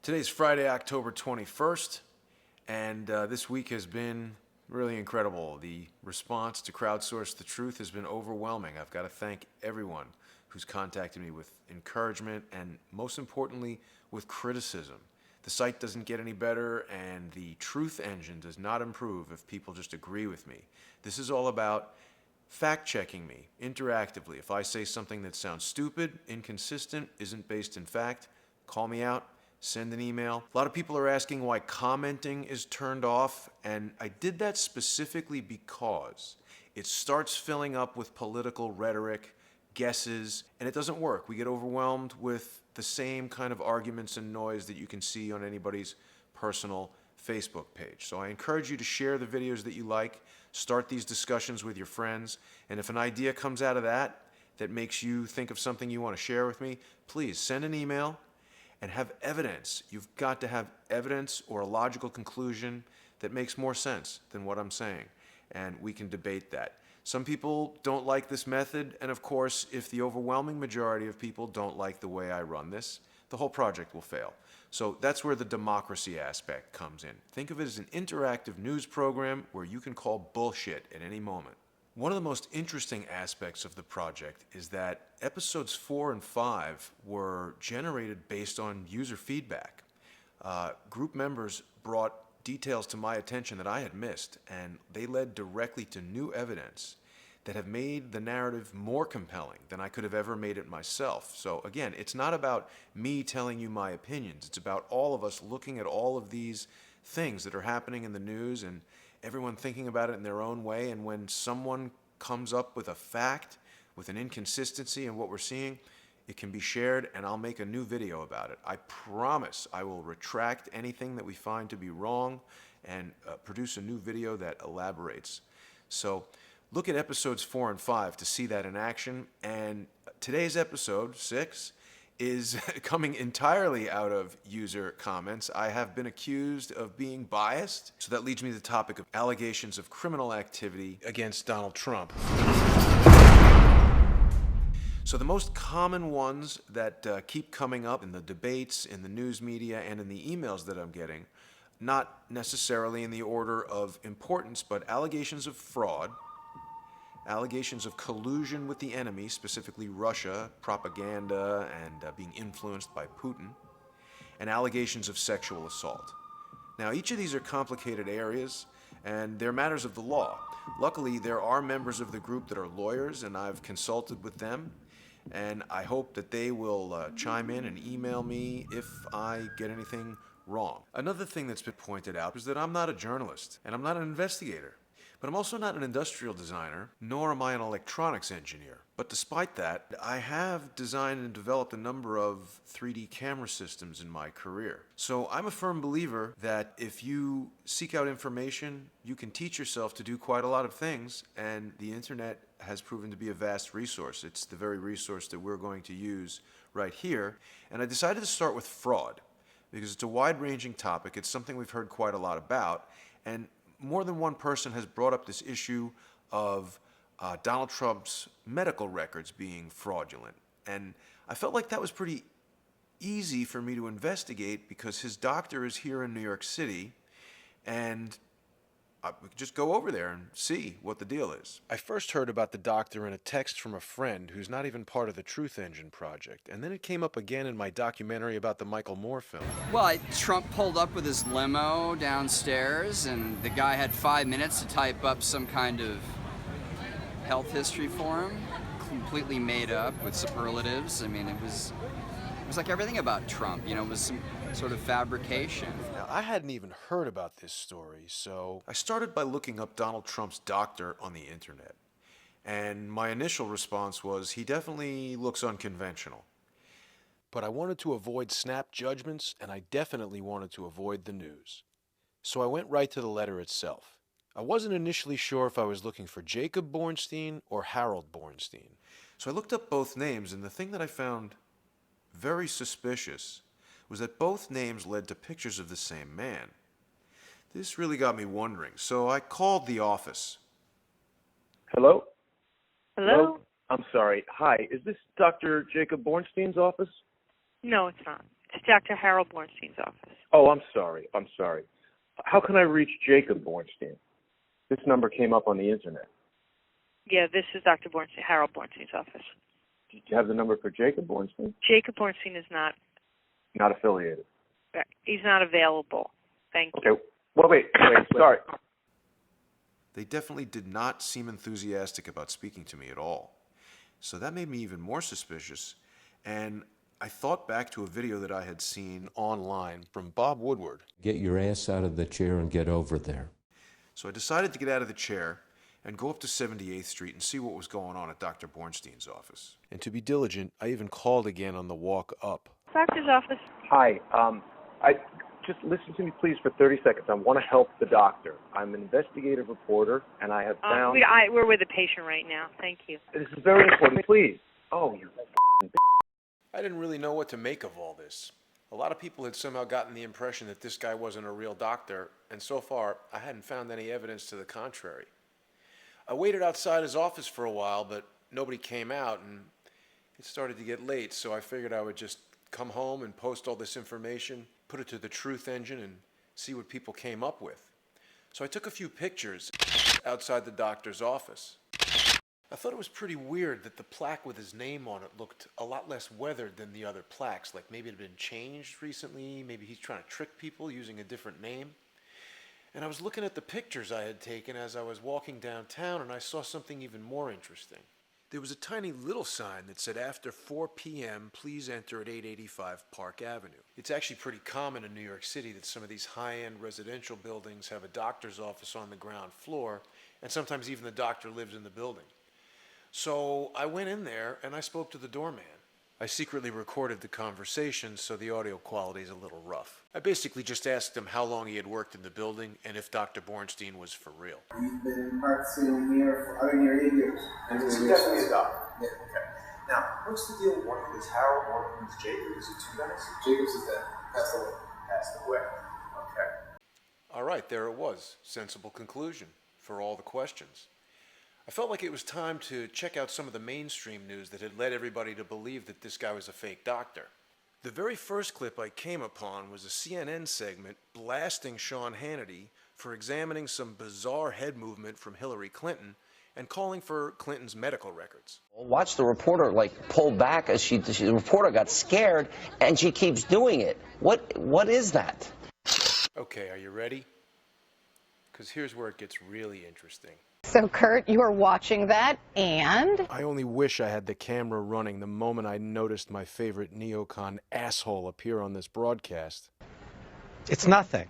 Today's Friday, October 21st, and this week has been really incredible. The response to Crowdsource the Truth has been overwhelming. I've got to thank everyone who's contacted me with encouragement and, most importantly, with criticism. The site doesn't get any better, and the truth engine does not improve if people just agree with me. This is all about fact-checking me interactively. If I say something that sounds stupid, inconsistent, isn't based in fact, call me out. Send an email. A lot of people are asking why commenting is turned off, and I did that specifically because it starts filling up with political rhetoric, guesses, and it doesn't work. We get overwhelmed with the same kind of arguments and noise that you can see on anybody's personal Facebook page. So I encourage you to share the videos that you like, start these discussions with your friends, and if an idea comes out of that makes you think of something you want to share with me, please send an email and have evidence. You've got to have evidence or a logical conclusion that makes more sense than what I'm saying, and we can debate that. Some people don't like this method, and of course, if the overwhelming majority of people don't like the way I run this, the whole project will fail. So that's where the democracy aspect comes in. Think of it as an interactive news program where you can call bullshit at any moment. One of the most interesting aspects of the project is that episodes 4 and 5 were generated based on user feedback. Group members brought details to my attention that I had missed, and they led directly to new evidence that have made the narrative more compelling than I could have ever made it myself. So again, it's not about me telling you my opinions. It's about all of us looking at all of these things that are happening in the news and everyone thinking about it in their own way, and when someone comes up with a fact, with an inconsistency in what we're seeing, it can be shared, and I'll make a new video about it. I promise I will retract anything that we find to be wrong and produce a new video that elaborates. So look at episodes 4 and 5 to see that in action, and today's episode, 6, is coming entirely out of user comments. I have been accused of being biased, so that leads me to the topic of allegations of criminal activity against Donald Trump. So the most common ones that keep coming up in the debates, in the news media, and in the emails that I'm getting, not necessarily in the order of importance, but allegations of fraud, allegations of collusion with the enemy, specifically Russia, propaganda, and being influenced by Putin, and allegations of sexual assault. Now, each of these are complicated areas, and they're matters of the law. Luckily, there are members of the group that are lawyers, and I've consulted with them, and I hope that they will chime in and email me if I get anything wrong. Another thing that's been pointed out is that I'm not a journalist, and I'm not an investigator. But I'm also not an industrial designer, nor am I an electronics engineer. But despite that, I have designed and developed a number of 3D camera systems in my career. So I'm a firm believer that if you seek out information, you can teach yourself to do quite a lot of things, and the internet has proven to be a vast resource. It's the very resource that we're going to use right here. And I decided to start with fraud, because it's a wide-ranging topic. It's something we've heard quite a lot about, and more than one person has brought up this issue of Donald Trump's medical records being fraudulent. And I felt like that was pretty easy for me to investigate because his doctor is here in New York City, and we could just go over there and see what the deal is. I first heard about the doctor in a text from a friend who's not even part of the Truth Engine project, and then it came up again in my documentary about the Michael Moore film. Well, Trump pulled up with his limo downstairs, and the guy had 5 minutes to type up some kind of health history for him, completely made up with superlatives. I mean, it was like everything about Trump, it was some sort of fabrication. Now, I hadn't even heard about this story, so I started by looking up Donald Trump's doctor on the internet. And my initial response was, he definitely looks unconventional. But I wanted to avoid snap judgments, and I definitely wanted to avoid the news. So I went right to the letter itself. I wasn't initially sure if I was looking for Jacob Bornstein or Harold Bornstein. So I looked up both names, and the thing that I found very suspicious was that both names led to pictures of the same man. This really got me wondering, so I called the office. Hello? Hello? I'm sorry. Hi, is this Dr. Jacob Bornstein's office? No, it's not. It's To Dr. Harold Bornstein's office. Oh, I'm sorry. How can I reach Jacob Bornstein? This number came up on the internet. Yeah, this is Dr. Harold Bornstein's office. Do you have the number for Jacob Bornstein? Jacob Bornstein is not affiliated. He's not available. Thank you. Okay. Well, wait. Sorry. They definitely did not seem enthusiastic about speaking to me at all. So that made me even more suspicious, and I thought back to a video that I had seen online from Bob Woodward. Get your ass out of the chair and get over there. So I decided to get out of the chair and go up to 78th Street and see what was going on at Dr. Bornstein's office. And to be diligent, I even called again on the walk up. Doctor's office. Hi. Just listen to me, please, for 30 seconds. I want to help the doctor. I'm an investigative reporter, and I have found... We're with a patient right now. Thank you. This is very important. Please. Oh, you I didn't really know what to make of all this. A lot of people had somehow gotten the impression that this guy wasn't a real doctor, and so far, I hadn't found any evidence to the contrary. I waited outside his office for a while, but nobody came out, and it started to get late, so I figured I would just come home and post all this information, put it to the truth engine, and see what people came up with. So I took a few pictures outside the doctor's office. I thought it was pretty weird that the plaque with his name on it looked a lot less weathered than the other plaques, like maybe it had been changed recently, maybe he's trying to trick people using a different name. And I was looking at the pictures I had taken as I was walking downtown, and I saw something even more interesting. There was a tiny little sign that said, "After 4 p.m., please enter at 885 Park Avenue." It's actually pretty common in New York City that some of these high-end residential buildings have a doctor's office on the ground floor, and sometimes even the doctor lives in the building. So I went in there and I spoke to the doorman. I secretly recorded the conversation, so the audio quality is a little rough. I basically just asked him how long he had worked in the building and if Dr. Bornstein was for real. You've been practicing here I've been here 8 years. And he's definitely a doctor. Yeah. Okay. Now, what's the deal? One of them is Harold, one of them is Jacob. Is it two guys? Jacobs is dead. Passed away. Passed away. Okay. All right, there it was. Sensible conclusion for all the questions. I felt like it was time to check out some of the mainstream news that had led everybody to believe that this guy was a fake doctor. The very first clip I came upon was a CNN segment blasting Sean Hannity for examining some bizarre head movement from Hillary Clinton and calling for Clinton's medical records. Watch the reporter pull back as the reporter got scared, and she keeps doing it. What is that? Okay, are you ready? Because here's where it gets really interesting. So, Kurt, you were watching that, and? I only wish I had the camera running the moment I noticed my favorite neocon asshole appear on this broadcast. It's nothing.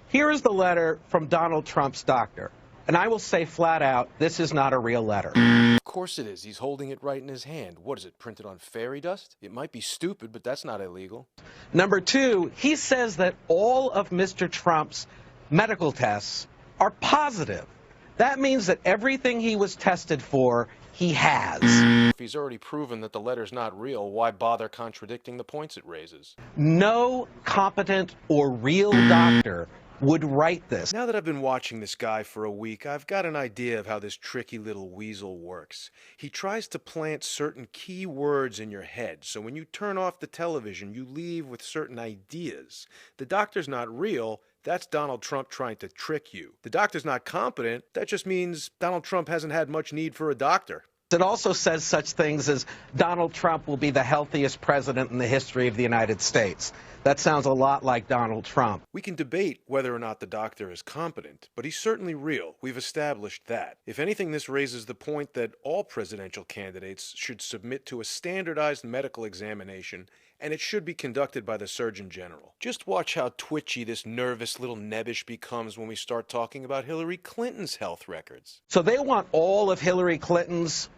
Here is the letter from Donald Trump's doctor. And I will say flat out, this is not a real letter. Of course it is. He's holding it right in his hand. What is it, printed on fairy dust? It might be stupid, but that's not illegal. Number two, he says that all of Mr. Trump's medical tests are positive. That means that everything he was tested for, he has. If he's already proven that the letter's not real, why bother contradicting the points it raises? No competent or real doctor would write this. Now that I've been watching this guy for a week, I've got an idea of how this tricky little weasel works. He tries to plant certain key words in your head, so when you turn off the television, you leave with certain ideas. The doctor's not real. That's Donald Trump trying to trick you. The doctor's not competent. That just means Donald Trump hasn't had much need for a doctor. It also says such things as Donald Trump will be the healthiest president in the history of the United States. That sounds a lot like Donald Trump. We can debate whether or not the doctor is competent, but he's certainly real. We've established that. If anything, this raises the point that all presidential candidates should submit to a standardized medical examination, and it should be conducted by the Surgeon General. Just watch how twitchy this nervous little nebbish becomes when we start talking about Hillary Clinton's health records. So they want all of Hillary Clinton's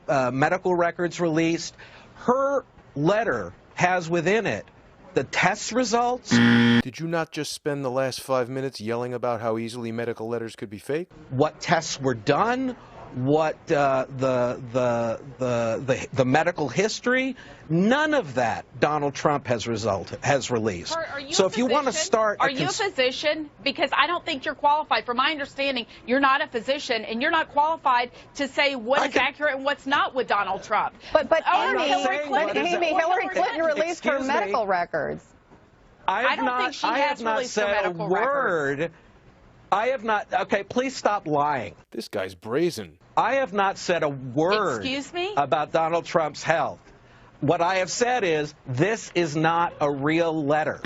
medical records released. Her letter has within it the test results. Did you not just spend the last 5 minutes yelling about how easily medical letters could be fake? What tests were done, what the medical history, none of that Donald Trump has released. So if you want to start, are you a physician? Because I don't think you're qualified. From my understanding, you're not a physician, and you're not qualified to say what is accurate and what's not with Donald Trump. But Amy, Hillary Clinton released her medical records. I don't think she has released her medical records. I have not. Okay, please stop lying. This guy's brazen. I have not said a word Excuse me? about Donald Trump's health. What I have said is this is not a real letter.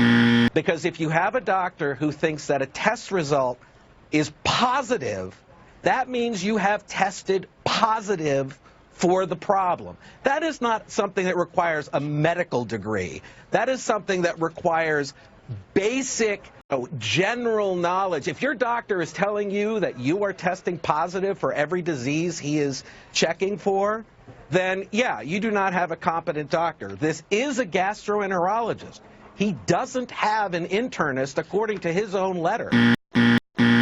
Because if you have a doctor who thinks that a test result is positive, that means you have tested positive for the problem. That is not something that requires a medical degree. That is something that requires basic general knowledge. If your doctor is telling you that you are testing positive for every disease he is checking for, then yeah, you do not have a competent doctor. This is a gastroenterologist. He doesn't have an internist according to his own letter.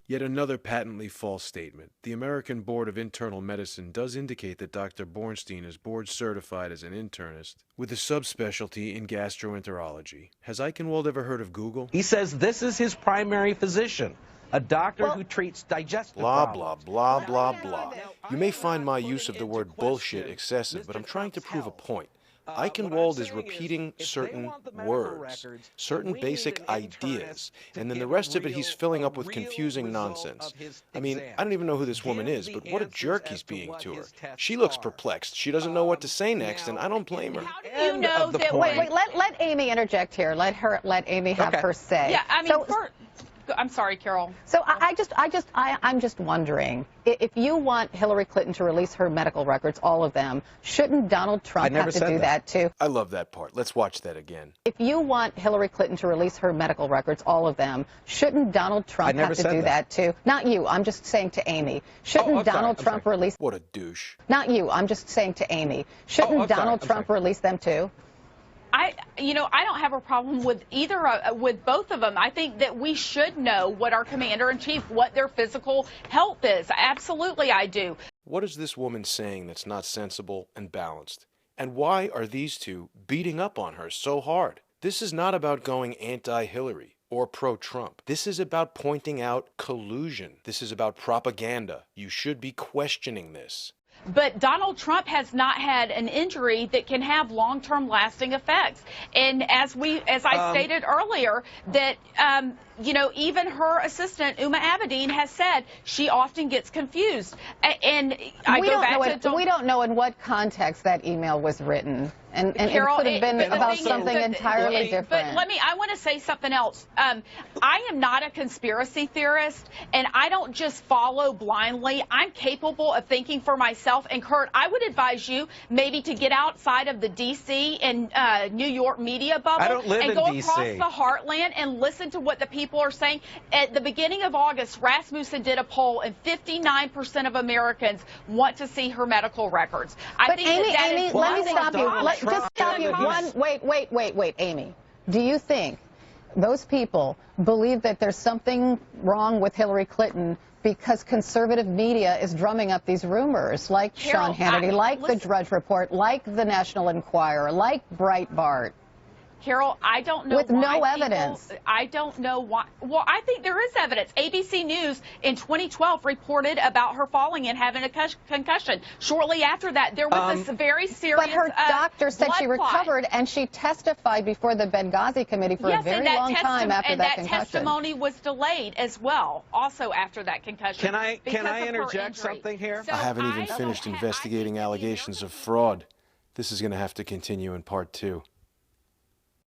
Yet another patently false statement. The American Board of Internal Medicine does indicate that Dr. Bornstein is board certified as an internist with a subspecialty in gastroenterology. Has Eichenwald ever heard of Google? He says this is his primary physician, a doctor who treats digestive blah, problems. blah, blah, blah, blah. You may find my use of the word bullshit excessive, but I'm trying to prove a point. Eichenwald is repeating certain words, certain basic ideas, and then the rest of it he's filling up with confusing nonsense. I mean, I don't even know who this woman is, but what a jerk he's being to her. She looks perplexed. She doesn't know what to say next, and I don't blame her. You know that. Wait, let Amy interject here. Let Amy have her say. Yeah, I mean, I'm sorry, Carol. So I'm just wondering, if you want Hillary Clinton to release her medical records, all of them, shouldn't Donald Trump have to do that too? I love that part. Let's watch that again. If you want Hillary Clinton to release her medical records, all of them, shouldn't Donald Trump have to do that too? Not you. I'm just saying to Amy. Shouldn't Donald Trump release? What a douche. Not you. I'm just saying to Amy. Shouldn't Donald Trump release them too? I don't have a problem with with both of them. I think that we should know what our commander-in-chief, what their physical health is. Absolutely, I do. What is this woman saying that's not sensible and balanced? And why are these two beating up on her so hard? This is not about going anti-Hillary or pro-Trump. This is about pointing out collusion. This is about propaganda. You should be questioning this. But Donald Trump has not had an injury that can have long-term lasting effects. And as I stated earlier, that, even her assistant, Uma Abedin, has said she often gets confused. And we don't know in what context that email was written. And Carol, it could have been about something entirely different. But I want to say something else. I am not a conspiracy theorist, and I don't just follow blindly. I'm capable of thinking for myself. And Kurt, I would advise you maybe to get outside of the D.C. and New York media bubble and go across the heartland and listen to what the people are saying. At the beginning of August, Rasmussen did a poll, and 59% of Americans want to see her medical records. Amy, let me stop you. Just stop you. Wait, Amy. Do you think those people believe that there's something wrong with Hillary Clinton because conservative media is drumming up these rumors, like Sean Hannity, like the Drudge Report, like the National Enquirer, like Breitbart? Carol, I don't know with no evidence. I don't know why. Well, I think there is evidence. ABC News in 2012 reported about her falling and having a concussion. Shortly after that, there was this very serious But her doctor said she recovered, and she testified before the Benghazi Committee for a very long time after that concussion. And that testimony was delayed as well, also after that concussion. Can I interject something here? I haven't even finished investigating allegations of fraud. This is going to have to continue in part 2.